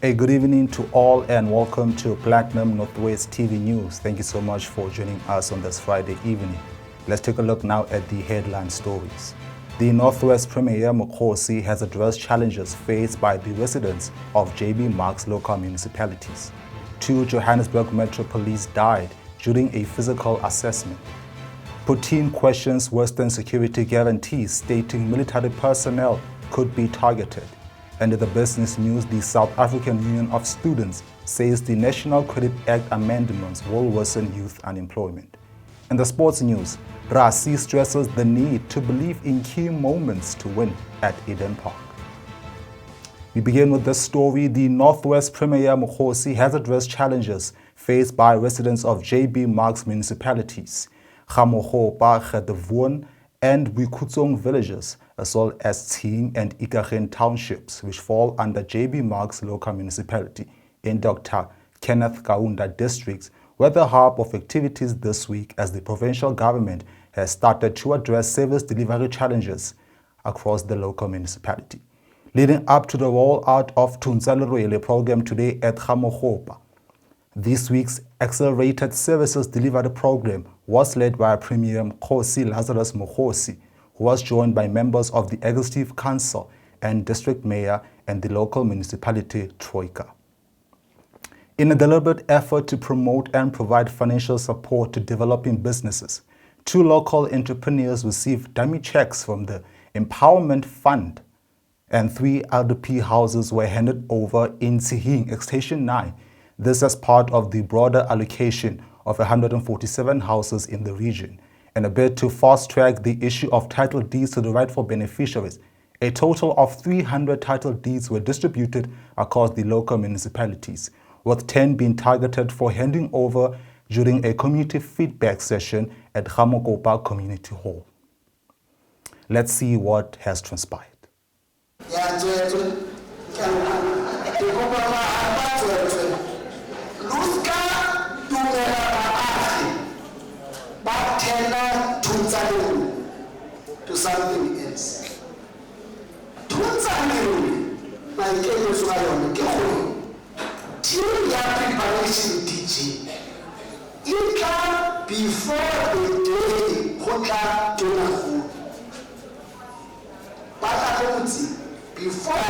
A good evening to all and welcome to Platinum Northwest TV News. Thank you so much for joining us on this Friday evening. Let's take a look now at the headline stories. The Northwest Premier Mokgosi has addressed challenges faced by the residents of JB Mark's local municipalities. 2 Johannesburg Metro Police died during a physical assessment. Putin questions Western security guarantees, stating military personnel could be targeted. And in the business news, the South African Union of Students says the National Credit Act amendments will worsen youth unemployment. In the sports news, Rassie stresses the need to believe in key moments to win at Eden Park. We begin with this story. The Northwest Premier Mokgosi has addressed challenges faced by residents of JB Mark's municipalities, Kamogelo Molefi and Boikutsong villages, as well as Tsing and Ikageng townships, which fall under JB Mark's local municipality in Dr. Kenneth Kaunda districts, were the hub of activities this week as the provincial government has started to address service delivery challenges across the local municipality. Leading up to the rollout of Tunza program today at Kamogelo, this week's Accelerated Services Delivery Program was led by Premier Mokgosi Lazarus Mokgosi, who was joined by members of the Executive Council and District Mayor and the local municipality Troika. In a deliberate effort to promote and provide financial support to developing businesses, 2 local entrepreneurs received dummy checks from the Empowerment Fund, and 3 LDP houses were handed over in Tsing Extension 9. This as part of the broader allocation of 147 houses in the region. In a bid to fast-track the issue of title deeds to the rightful beneficiaries, a total of 300 title deeds were distributed across the local municipalities, with 10 being targeted for handing over during a community feedback session at Kamogelo Community Hall. Let's see what has transpired. To something else. During your preparation DG, before the day before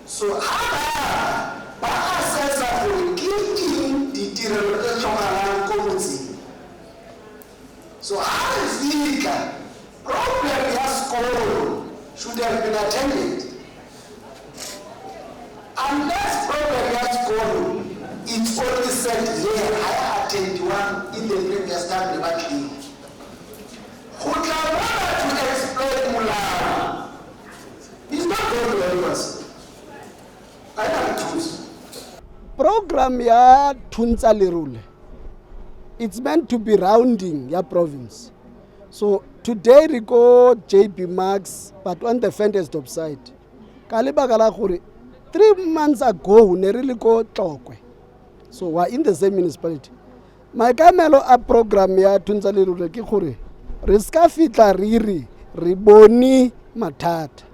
so how assessor will give the so how is the problem has school should have been attended? Unless problem has school, it's only said here, I attended one in the previous time debatting. Who can want to explain Mula? It's not going to help us. I have choose. Program ya Tunza Lerule. It's meant to be rounding your province. So today we go JB Marks, but on the Ventersdorp side. Kaliba Galakuri, 3 months ago, we really go Tokwe. So we're in the same municipality. My Kamelo a program ya Tunza Lerule Kikuri. Riska fitla riri, riboni matata.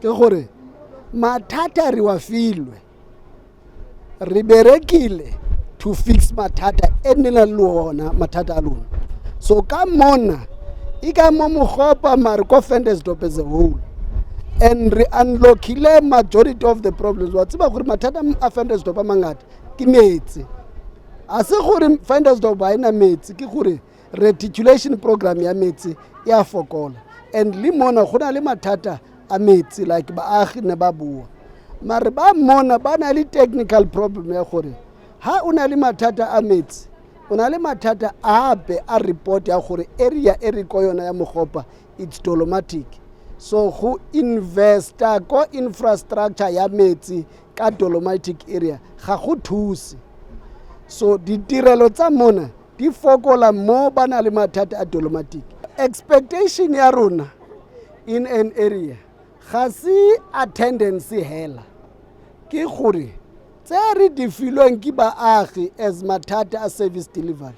Kikuri, matata riwafilwe. Riberekile. To fix matata enela luona matata alone. So come on, ika momuhopa mariko Ventersdorp as a whole, and unlockile majority of the problems. Watsiba kuri matata a Ventersdorp amangata ki metsi. Ase kuri Ventersdorp haina metsi ki kuri reticulation program ya metsi ya fokola, and limona khona le matata a metsi like baagi ne babua. Mare ba mona ba na le technical problem ya kuri ha una le matata a metsi, una le matata ape a report ya gore area e re ko yona ya Mogopa it's dolomatic. So who investor ko infrastructure ya metsi ka dolomatic area ga go thusi. So ditirelo tsa mona di fokola mo ba na le matata a dolomatic. Expectation ya rona in an area ga si attendance hela ke gore Tseri difilong ki baagi as matata a service delivery.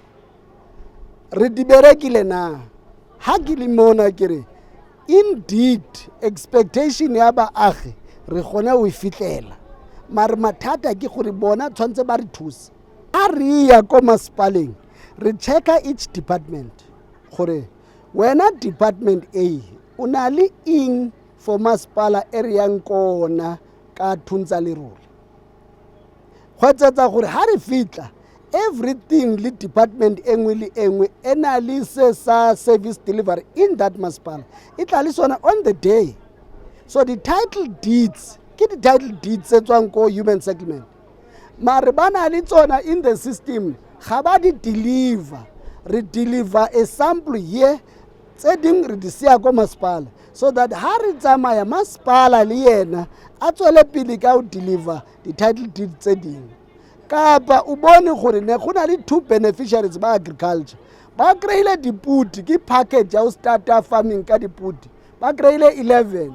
Re di berekile na. Ha ke le mona kere indeed expectation ya baagi re gone o fitlela mare mathata ke gore bona tshwantse ba re thuse a re ya ko masepaleng re checka each department gore wena department A o na le eng for masepala e re yang kona ka thuntsa lerole go etsetsa gore ha re fitla everything le department engwe le engwe e na le se sa service delivery in that masepala e tla le sona on the day. So the title deeds ke the title deeds tse tswang ko human settlement mare ba na le tsona in the system ga ba di deliver re deliver a sample here tse ding re di sia ko masepala so that ha re tsamaya masepala le yena a tswele pele ka o deliver the title deeds tse ding kapa o bone gore ne go na le two beneficiaries ba agriculture ba kreile dipudi ke package ya o starter farming ka dipudi ba kreile 11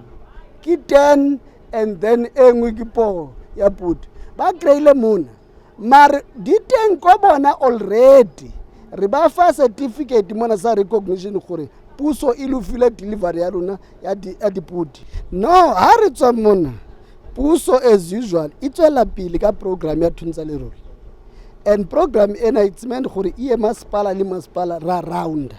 ke 10 and then engwe ke po ya pudi ba kreile mona mare di teng ko bona already re ba fa certificate mona sa recognition gore puso e lufile delivery ya rona ya dipudi no ha re tswa mona puso as usual e tswela pele ka program ya thuntsa lerole and program ena it's meant gore e masepala le masepala ra round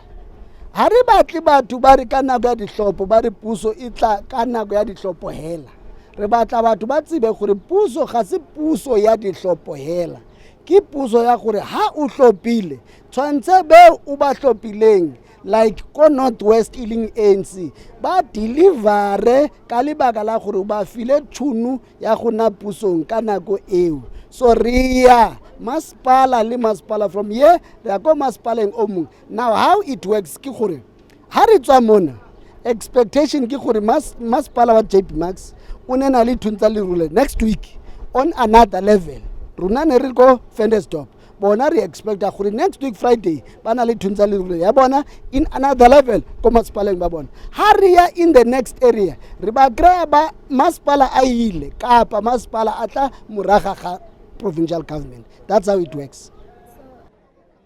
ha re batle batho ba re ka nako ya dihlopo ba re puso e tla ka nako ya dihlopo hela re batla batho ba tsebe gore puso ga se puso ya dihlopo hela ke puso ya gore ha o hlopile tshwantse be o ba hlopileng like ko Northwest iling ANC ba delivere ka lebaka la gore ba file tšhono ya gona pusong ka nako eo so ria masepala le masepala from here re go masepaleng o mong now how it works ke gore ha re tswa mona expectation ke gore masepala wa JP Max o nena le thuntsa lerole next week on another level rona ne re go Ventersdorp bona re expecta gore next week Friday bana le thuntsa lerole ya bona in another level ko masepaleng ba bona ha re ya in the next area re ba kry ba masepala a ile kapa masepala atla moraga ga provincial government that's how it works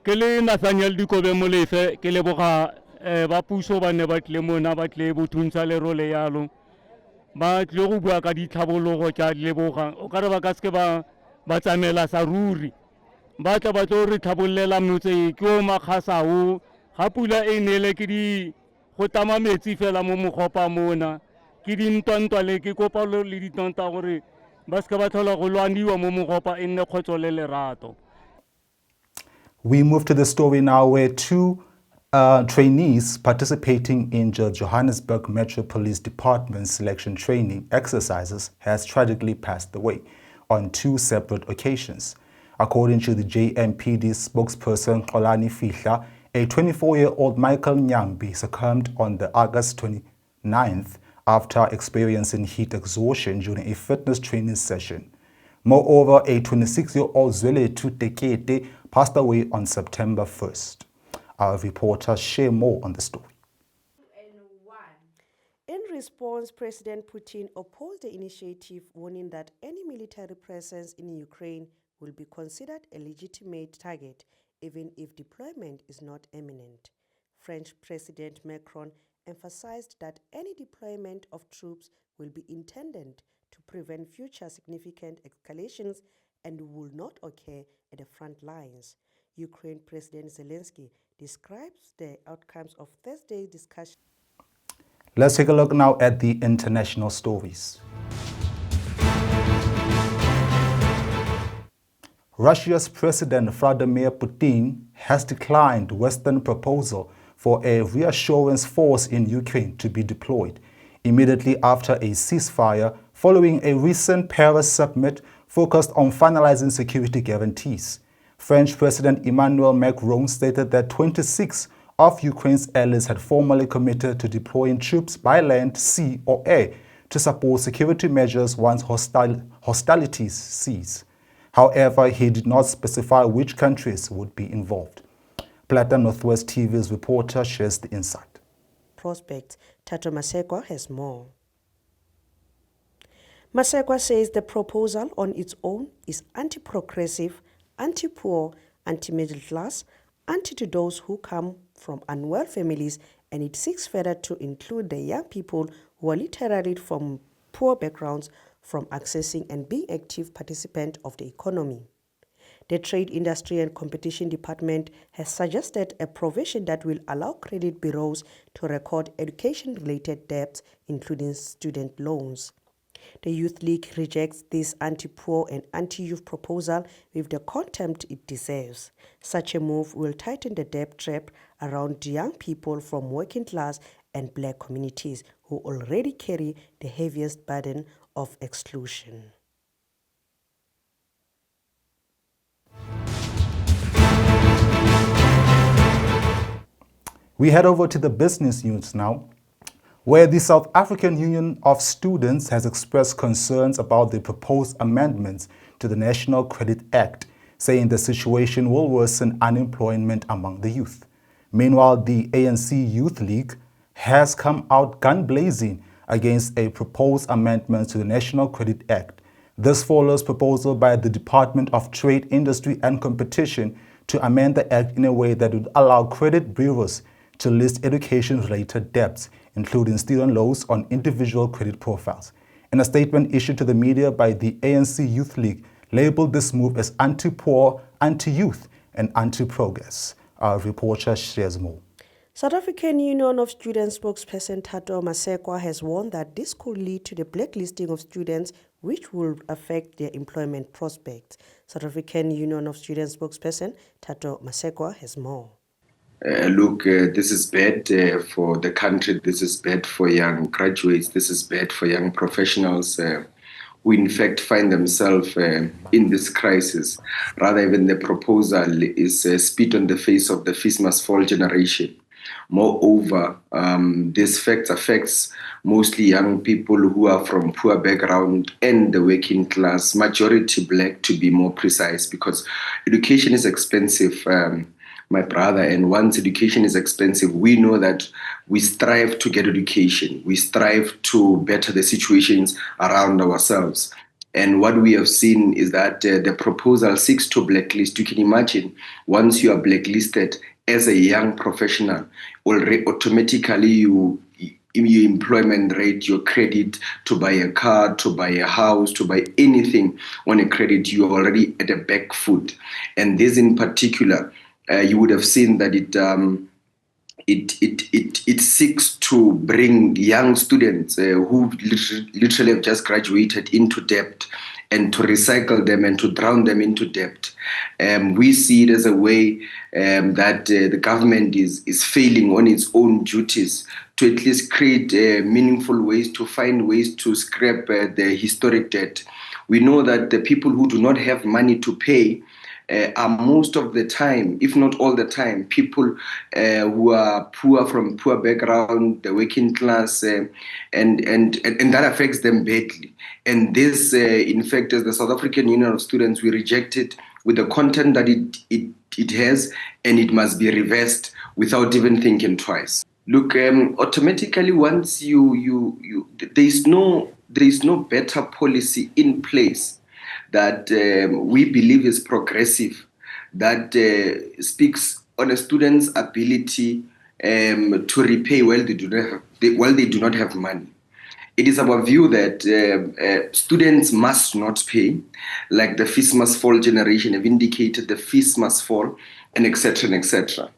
ke le Nathaniel Dikobe Molefe ke le boga ba puso ba ne ba tle mona ba tle bothuntsa lerole yalo ba tle go bua ka ditlhabologo tša leboga o ka re ba ka se ba tsamela sa ruri ba tla ba tlo re tlhabollela motse ke o makgasao ga pula e nele ke di go tama metsi fela mo mogopa mona ke dintwantwa le ke kopa le ditonta gore ba se ba tlhola go lwaniwa mo mogopa e nne khotso le lerato. We move to the story now where two trainees participating in the Johannesburg Metro Police Department selection training exercises has tragically passed away on two separate occasions. According to the JMPD spokesperson Xolani Fihla, a 24-year-old Michael Nyambi succumbed on the August 29th after experiencing heat exhaustion during a fitness training session. Moreover, a 26-year-old Zweletu Tekete passed away on September 1st. Our reporters share more on the story. In response, President Putin opposed the initiative, warning that any military presence in Ukraine will be considered a legitimate target, even if deployment is not imminent. French President Macron emphasized that any deployment of troops will be intended to prevent future significant escalations and will not occur at the front lines. Ukraine President Zelensky describes the outcomes of Thursday's discussion. Let's take a look now at the international stories. Russia's President Vladimir Putin has declined Western proposal for a reassurance force in Ukraine to be deployed immediately after a ceasefire following a recent Paris summit focused on finalizing security guarantees. French President Emmanuel Macron stated that 26 of Ukraine's allies had formally committed to deploying troops by land, sea, or air to support security measures once hostilities cease. However, he did not specify which countries would be involved. Platinum Northwest TV's reporter shares the insight. Prospect Tato Masekwa has more. Masekwa says the proposal on its own is anti-progressive, anti-poor, anti-middle class, anti to those who come from unwell families, and it seeks further to include the young people who are literally from poor backgrounds from accessing and being active participant of the economy. The Trade, Industry and Competition Department has suggested a provision that will allow credit bureaus to record education-related debts, including student loans. The Youth League rejects this anti-poor and anti-youth proposal with the contempt it deserves. Such a move will tighten the debt trap around young people from working class and black communities who already carry the heaviest burden of exclusion. We head over to the business news now, where the South African Union of Students has expressed concerns about the proposed amendments to the National Credit Act, saying the situation will worsen unemployment among the youth. Meanwhile, the ANC Youth League has come out gun-blazing against a proposed amendment to the National Credit Act. This follows proposal by the Department of Trade, Industry and Competition to amend the act in a way that would allow credit bureaus to list education-related debts, including student loans, on individual credit profiles. In a statement issued to the media by the ANC Youth League, labeled this move as anti-poor, anti-youth, and anti-progress. Our reporter shares more. South African Union of Students spokesperson Thato Masekwa has warned that this could lead to the blacklisting of students, which will affect their employment prospects. South African Union of Students spokesperson Thato Masekwa has more. This is bad for the country. This is bad for young graduates. This is bad for young professionals who in fact find themselves in this crisis. Rather, even the proposal is spit on the face of the feast must fall generation. Moreover, this fact affects mostly young people who are from poor background and the working class, majority black to be more precise, because education is expensive, my brother, and once education is expensive, we know that we strive to get education. We strive to better the situations around ourselves. And what we have seen is that the proposal seeks to blacklist. You can imagine, once you are blacklisted as a young professional, already automatically your employment rate, your credit to buy a car, to buy a house, to buy anything on a credit, you are already at a back foot. And this in particular, you would have seen that it seeks to bring young students who literally have just graduated into debt, and to recycle them and to drown them into debt. We see it as a way that the government is failing on its own duties to at least create meaningful ways, to find ways to scrap the historic debt. We know that the people who do not have money to pay are most of the time, if not all the time, people who are poor, from poor background, the working class, and that affects them badly. And this, in fact, as the South African Union of Students, we reject it with the content that it has, and it must be reversed without even thinking twice. Look, automatically, once there is no better policy in place that we believe is progressive, that speaks on a student's ability to repay while they do not have money. It is our view that students must not pay, like the feast must fall generation have indicated, the feast must fall, and etc. and etc.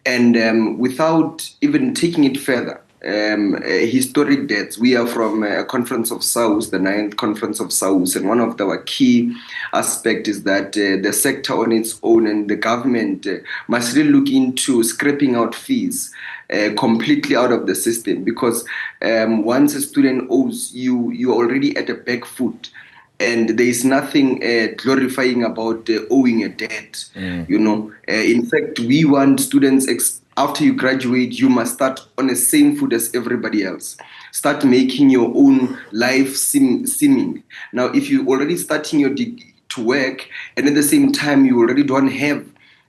And without even taking it further, historic debts. We are from a conference of SAUS, the 9th conference of SAUS, and one of our key aspects is that the sector on its own and the government must really look into scraping out fees completely out of the system, because once a student owes you, you're already at a back foot. And there is nothing glorifying about owing a debt. In fact, we want students, after you graduate, you must start on the same foot as everybody else. Start making your own life seeming. Now, if you're already starting to work, and at the same time you already don't have,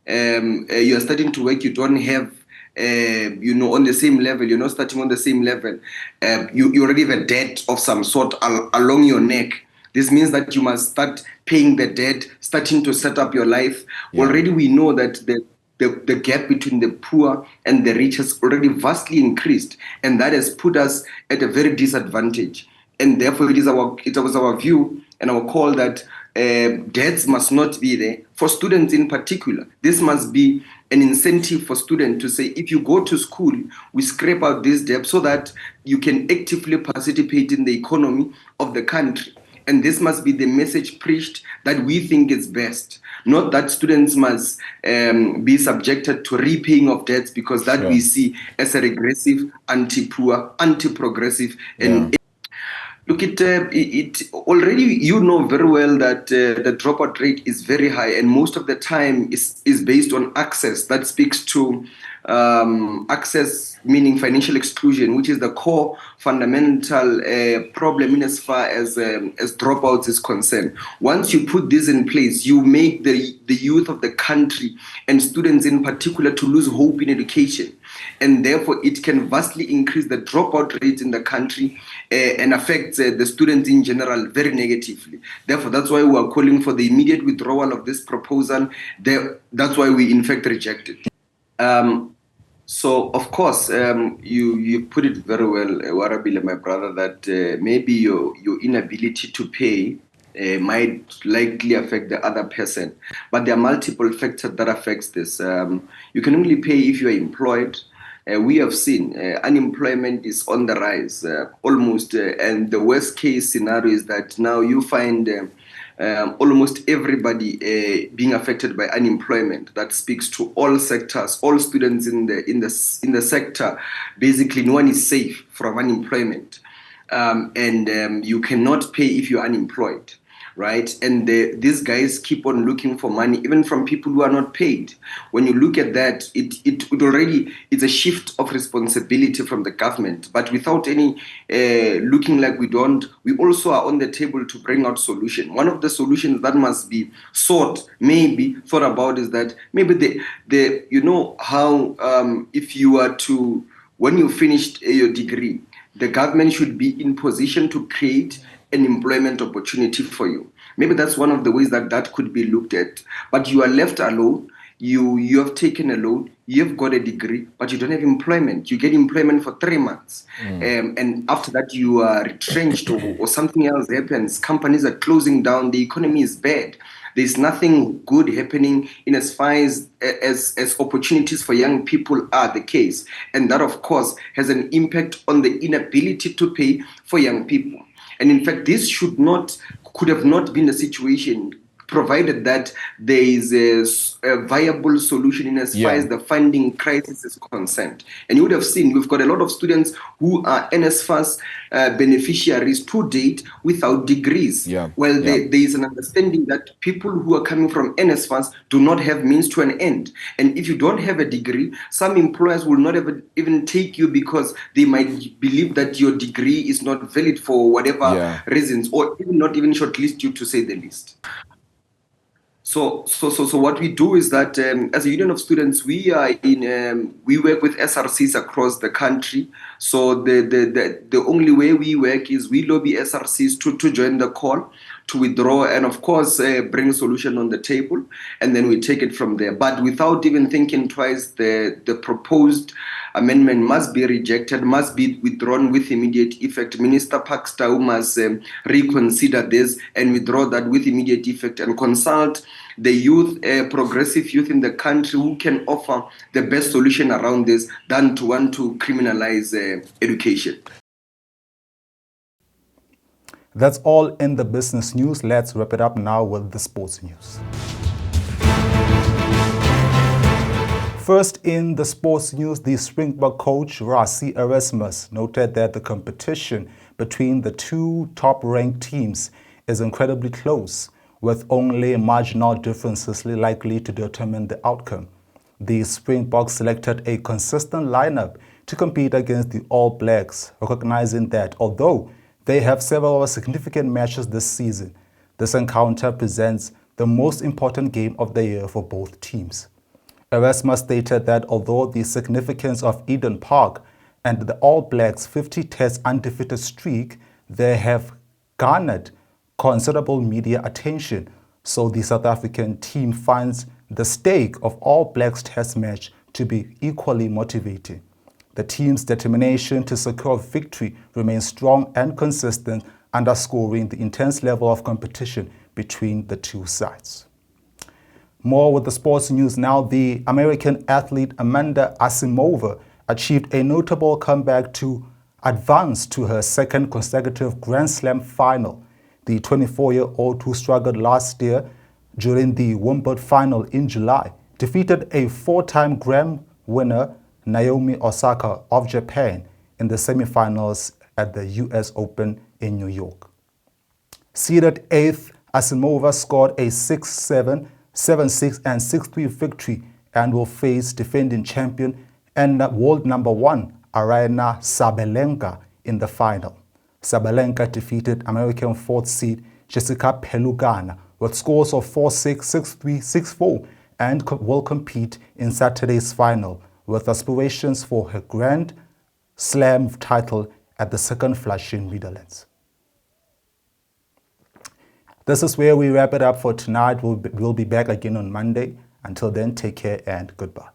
you're starting to work, you don't have, on the same level, you're not starting on the same level, you already have a debt of some sort along your neck. This means that you must start paying the debt, starting to set up your life. Yeah. Already we know that the gap between the poor and the rich has already vastly increased, and that has put us at a very disadvantage. and therefore it was our view and our call that debts must not be there for students in particular. This must be an incentive for students to say, if you go to school, we scrape out this debt so that you can actively participate in the economy of the country. And this must be the message preached that we think is best. Not that students must be subjected to repaying of debts, because that we see as a regressive, anti-poor, anti-progressive. And look, it already, you know very well that the dropout rate is very high, and most of the time is based on access. That speaks to access, meaning financial exclusion, which is the core fundamental problem in as far as dropouts is concerned. Once you put this in place, you make the youth of the country and students in particular to lose hope in education, and therefore it can vastly increase the dropout rates in the country and affect the students in general very negatively. Therefore, that's why we are calling for the immediate withdrawal of this proposal. That's why we in fact reject it. So, of course, you put it very well, Warabile, my brother, that maybe your inability to pay might likely affect the other person. But there are multiple factors that affects this. You can only pay if you are employed. We have seen unemployment is on the rise almost, and the worst case scenario is that now you find almost everybody being affected by unemployment. That speaks to all sectors, all students in the sector. Basically, no one is safe from unemployment, and you cannot pay if you're unemployed, right? And these guys keep on looking for money, even from people who are not paid. When you look at that, it already is a shift of responsibility from the government. But without any looking like we also are on the table to bring out solution. One of the solutions that must be thought about is that maybe you know how if you are to, when you finished your degree, the government should be in position to create an employment opportunity for you. Maybe that's one of the ways that could be looked at. But you are left alone. You have taken a loan. You have got a degree, but you don't have employment. You get employment for 3 months, and after that you are retrenched or something else happens. Companies are closing down. The economy is bad. There's nothing good happening in as far as opportunities for young people are the case, and that of course has an impact on the inability to pay for young people. And in fact, this could have not been the situation, provided that there is a viable solution in as far as the funding crisis is concerned. And you would have seen we've got a lot of students who are NSFAS beneficiaries to date without degrees. Well, there is an understanding that people who are coming from NSFAS do not have means to an end. And if you don't have a degree, some employers will not even take you because they might believe that your degree is not valid for whatever reasons, or even not even shortlist you, to say the least. So what we do is that as a union of students, we work with SRCs across the country. So the only way we work is we lobby SRCs to join the call, to withdraw, and of course bring a solution on the table, and then we take it from there. But without even thinking twice, the proposed amendment must be rejected, must be withdrawn with immediate effect. Minister Pakstau must reconsider this and withdraw that with immediate effect, and consult the youth, progressive youth in the country, who can offer the best solution around this than to want to criminalize education. That's all in the business news. Let's wrap it up now with the sports news. First in the sports news, the Springbok coach Rassie noted that the competition between the two top-ranked teams is incredibly close, with only marginal differences likely to determine the outcome. The Springboks selected a consistent lineup to compete against the All Blacks, recognizing that although they have several significant matches this season, this encounter presents the most important game of the year for both teams. Erasmus stated that although the significance of Eden Park and the All Blacks' 50-test undefeated streak, they have garnered considerable media attention, so the South African team finds the stake of All Blacks test match to be equally motivating. The team's determination to secure victory remains strong and consistent, underscoring the intense level of competition between the two sides. More with the sports news now. The American athlete Anisimova achieved a notable comeback to advance to her second consecutive Grand Slam final. The 24-year-old, who struggled last year during the Wimbledon final in July, defeated a four-time Grand winner Naomi Osaka of Japan in the semifinals at the US Open in New York. Seeded 8th, Anisimova scored a 6-7, 7-6 and 6-3 victory and will face defending champion and world number 1 Aryna Sabalenka in the final. Sabalenka defeated American 4th seed Jessica Pelugana with scores of 4-6, 6-3, 6-4 and will compete in Saturday's final with aspirations for her Grand Slam title at the second Flushing Netherlands. This is where we wrap it up for tonight. We'll be back again on Monday. Until then, take care and goodbye.